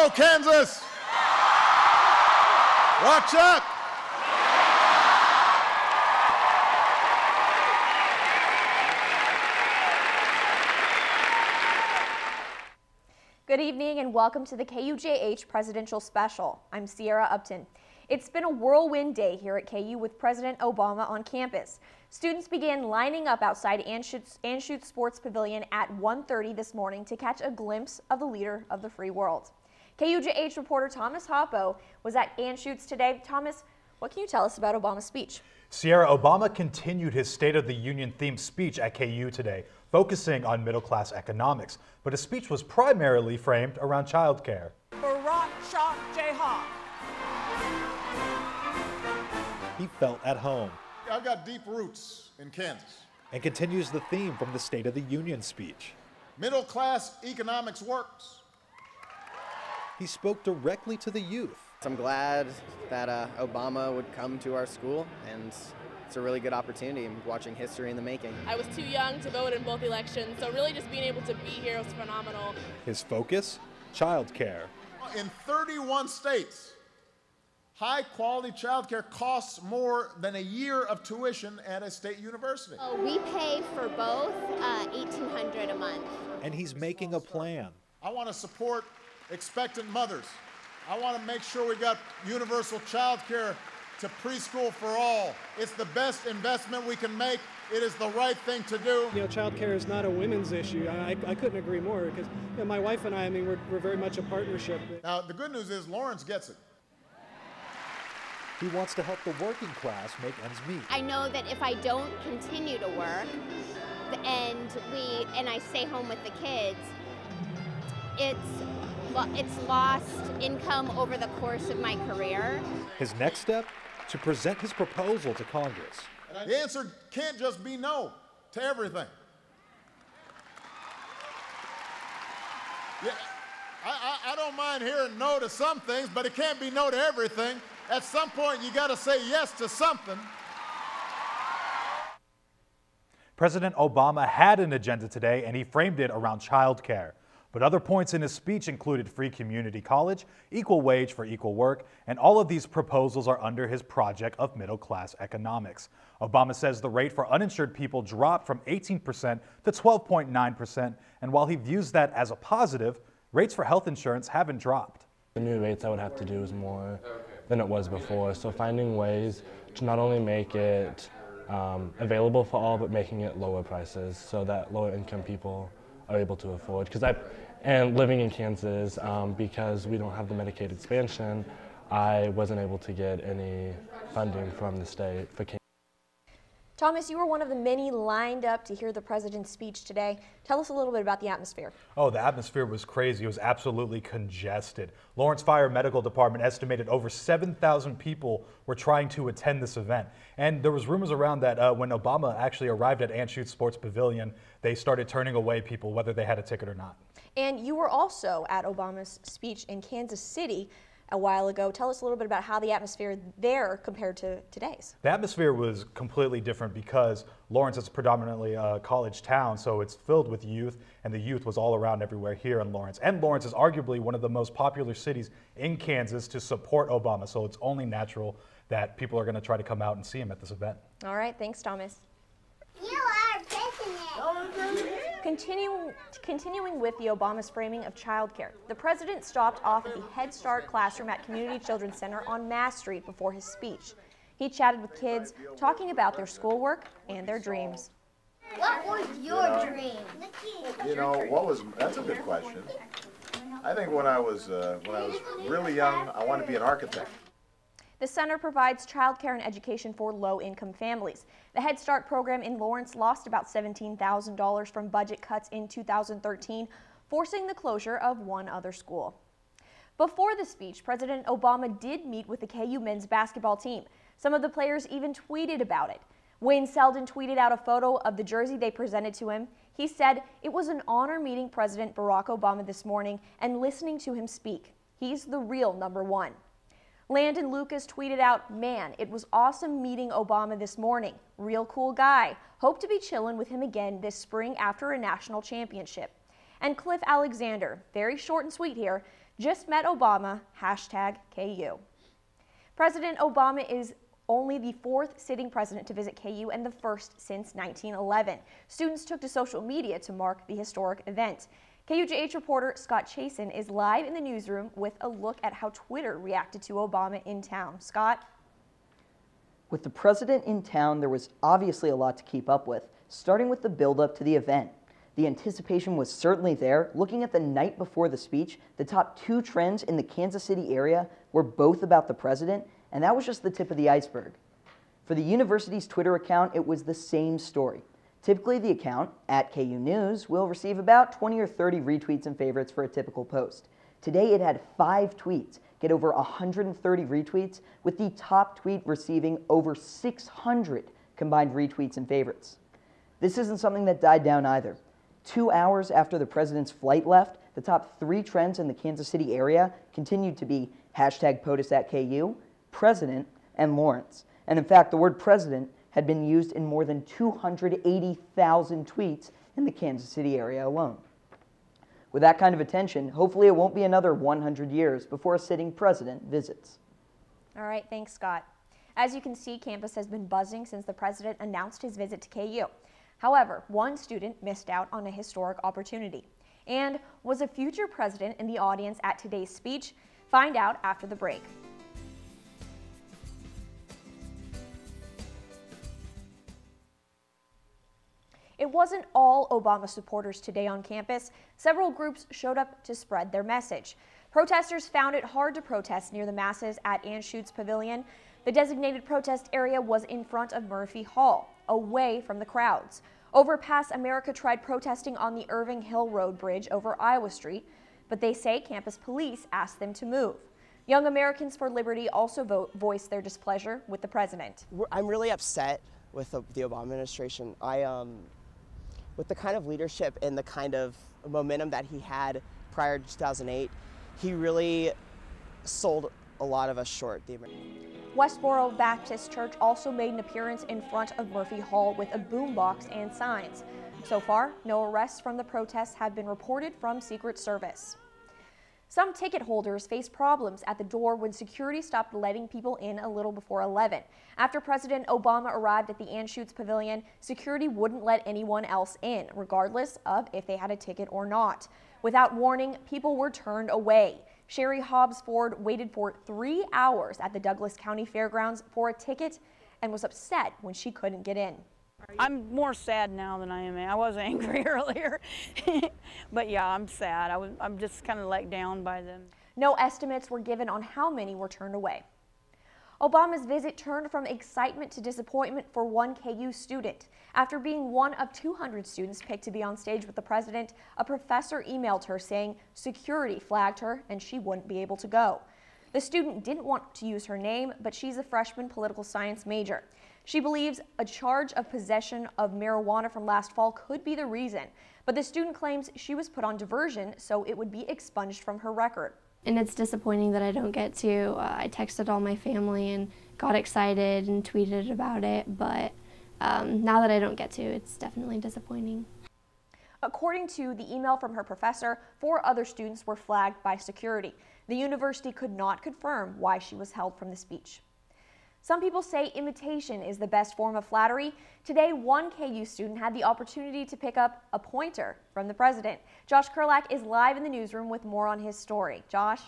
go, Kansas! Rock Chalk! Good evening and welcome to the KUJH Presidential Special. I'm Sierra Upton. It's been a whirlwind day here at KU with President Obama on campus. Students began lining up outside Anschutz Sports Pavilion at 1:30 this morning to catch a glimpse of the leader of the free world. KUJH reporter Tomas Hoppough was at Anschutz today. Thomas, what can you tell us about Obama's speech? Sierra, Obama continued his State of the Union themed speech at KU today, focusing on middle-class economics, but his speech was primarily framed around childcare. He felt at home. I've got deep roots in Kansas. And continues the theme from the State of the Union speech. Middle-class economics works. He spoke directly to the youth. I'm glad that Obama would come to our school, and it's a really good opportunity. I'm watching history in the making. I was too young to vote in both elections, so really just being able to be here was phenomenal. His focus? Childcare. In 31 states, high-quality childcare costs more than a year of tuition at a state university. We pay for both $1,800 a month. And he's making a plan. I want to support expectant mothers. I want to make sure we got universal childcare to preschool for all. It's the best investment we can make. It is the right thing to do. You know, childcare is not a women's issue. I couldn't agree more because my wife and I mean, we're very much a partnership. Now, the good news is Lawrence gets it. He wants to help the working class make ends meet. I know that if I don't continue to work and I stay home with the kids, it's lost income over the course of my career. His next step? To present his proposal to Congress. The answer can't just be no to everything. Yeah, I don't mind hearing no to some things, but it can't be no to everything. At some point, you got to say yes to something. President Obama had an agenda today, and he framed it around childcare. But other points in his speech included free community college, equal wage for equal work, and all of these proposals are under his project of middle-class economics. Obama says the rate for uninsured people dropped from 18% to 12.9%, and while he views that as a positive, rates for health insurance haven't dropped. The new rates I would have to do is more than it was before, so finding ways to not only make it available for all, but making it lower prices so that lower income people are able to afford. And living in Kansas, because we don't have the Medicaid expansion, I wasn't able to get any funding from the state for Kansas. Thomas, you were one of the many lined up to hear the president's speech today. Tell us a little bit about the atmosphere. Oh, the atmosphere was crazy. It was absolutely congested. Lawrence Fire Medical Department estimated over 7,000 people were trying to attend this event. And there was rumors around that when Obama actually arrived at Anschutz Sports Pavilion, they started turning away people, whether they had a ticket or not. And you were also at Obama's speech in Kansas City a while ago. Tell us a little bit about how the atmosphere there compared to today's. The atmosphere was completely different because Lawrence is predominantly a college town, so it's filled with youth, and the youth was all around everywhere here in Lawrence. And Lawrence is arguably one of the most popular cities in Kansas to support Obama, so it's only natural that people are going to try to come out and see him at this event. All right, thanks, Thomas. You are president. Continuing with the Obama's framing of childcare, the president stopped off at the Head Start classroom at Community Children's Center on Mass Street before his speech. He chatted with kids, talking about their schoolwork and their dreams. What was your dream? You know, that's a good question. I think when I was really young, I wanted to be an architect. The center provides childcare and education for low-income families. The Head Start program in Lawrence lost about $17,000 from budget cuts in 2013, forcing the closure of one other school. Before the speech, President Obama did meet with the KU men's basketball team. Some of the players even tweeted about it. Wayne Selden tweeted out a photo of the jersey they presented to him. He said, "It was an honor meeting President Barack Obama this morning and listening to him speak. He's the real #1. Landon Lucas tweeted out, "Man, it was awesome meeting Obama this morning. Real cool guy. Hope to be chilling with him again this spring after a national championship." And Cliff Alexander, very short and sweet here, Just met Obama, #KU. President Obama is only the 4th sitting president to visit KU and the 1st since 1911. Students took to social media to mark the historic event. KUJH reporter Scott Chasen is live in the newsroom with a look at how Twitter reacted to Obama in town. Scott? With the president in town, there was obviously a lot to keep up with, starting with the build-up to the event. The anticipation was certainly there. Looking at the night before the speech, the top 2 trends in the Kansas City area were both about the president, and that was just the tip of the iceberg. For the university's Twitter account, it was the same story. Typically, the account, @KU News, will receive about 20 or 30 retweets and favorites for a typical post. Today, it had 5 tweets, get over 130 retweets, with the top tweet receiving over 600 combined retweets and favorites. This isn't something that died down either. 2 hours after the president's flight left, the top 3 trends in the Kansas City area continued to be #POTUS@KU, President, and Lawrence. And in fact, the word president had been used in more than 280,000 tweets in the Kansas City area alone. With that kind of attention, hopefully it won't be another 100 years before a sitting president visits. All right, thanks, Scott. As you can see, campus has been buzzing since the president announced his visit to KU. However, one student missed out on a historic opportunity. And was a future president in the audience at today's speech? Find out after the break. It wasn't all Obama supporters today on campus. Several groups showed up to spread their message. Protesters found it hard to protest near the masses at Anschutz Pavilion. The designated protest area was in front of Murphy Hall, away from the crowds. Overpass America tried protesting on the Irving Hill Road Bridge over Iowa Street, but they say campus police asked them to move. Young Americans for Liberty also voiced their displeasure with the president. I'm really upset with the Obama administration. With the kind of leadership and the kind of momentum that he had prior to 2008, he really sold a lot of us short. Westboro Baptist Church also made an appearance in front of Murphy Hall with a boombox and signs. So far, no arrests from the protests have been reported from Secret Service. Some ticket holders faced problems at the door when security stopped letting people in a little before 11. After President Obama arrived at the Anschutz Pavilion, security wouldn't let anyone else in, regardless of if they had a ticket or not. Without warning, people were turned away. Sherry Hobbs Ford waited for 3 hours at the Douglas County Fairgrounds for a ticket and was upset when she couldn't get in. I'm more sad now than I am. I was angry earlier, but yeah, I'm sad. I'm just kind of let down by them. No estimates were given on how many were turned away. Obama's visit turned from excitement to disappointment for one KU student. After being one of 200 students picked to be on stage with the president, a professor emailed her saying security flagged her and she wouldn't be able to go. The student didn't want to use her name, but she's a freshman political science major. She believes a charge of possession of marijuana from last fall could be the reason, but the student claims she was put on diversion so it would be expunged from her record. And it's disappointing that I don't get to. I texted all my family and got excited and tweeted about it, but now that I don't get to, it's definitely disappointing. According to the email from her professor, 4 other students were flagged by security. The university could not confirm why she was held from the speech. Some people say imitation is the best form of flattery. Today, one KU student had the opportunity to pick up a pointer from the president. Josh Kurelac is live in the newsroom with more on his story. Josh?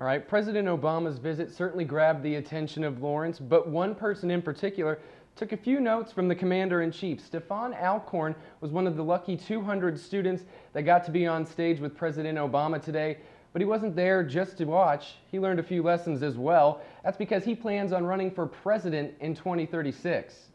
All right, President Obama's visit certainly grabbed the attention of Lawrence, but one person in particular took a few notes from the commander-in-chief. Stefan Alcorn was one of the lucky 200 students that got to be on stage with President Obama today. But he wasn't there just to watch. He learned a few lessons as well. That's because he plans on running for president in 2036.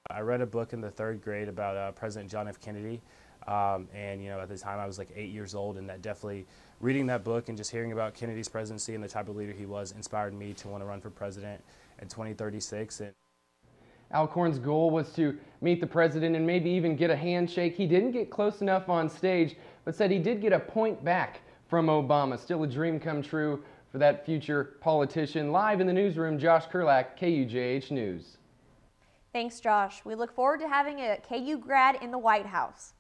I read a book in the 3rd grade about President John F. Kennedy. And at the time I was like 8 years old, and that definitely, reading that book and just hearing about Kennedy's presidency and the type of leader he was inspired me to want to run for president in 2036. Alcorn's goal was to meet the president and maybe even get a handshake. He didn't get close enough on stage, but said he did get a point back from Obama. Still a dream come true for that future politician. Live in the newsroom, Josh Kurelac, KUJH News. Thanks, Josh. We look forward to having a KU grad in the White House.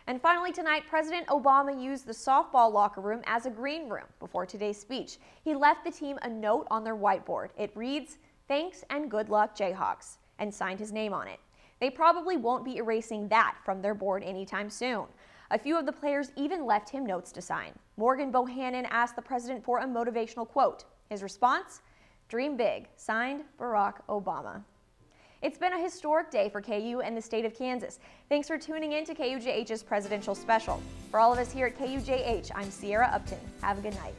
And finally tonight, President Obama used the softball locker room as a green room before today's speech. He left the team a note on their whiteboard. It reads, "Thanks and good luck, Jayhawks," and signed his name on it. They probably won't be erasing that from their board anytime soon. A few of the players even left him notes to sign. Morgan Bohannon asked the president for a motivational quote. His response, "Dream big," signed Barack Obama. It's been a historic day for KU and the state of Kansas. Thanks for tuning in to KUJH's Presidential Special. For all of us here at KUJH, I'm Sierra Upton. Have a good night.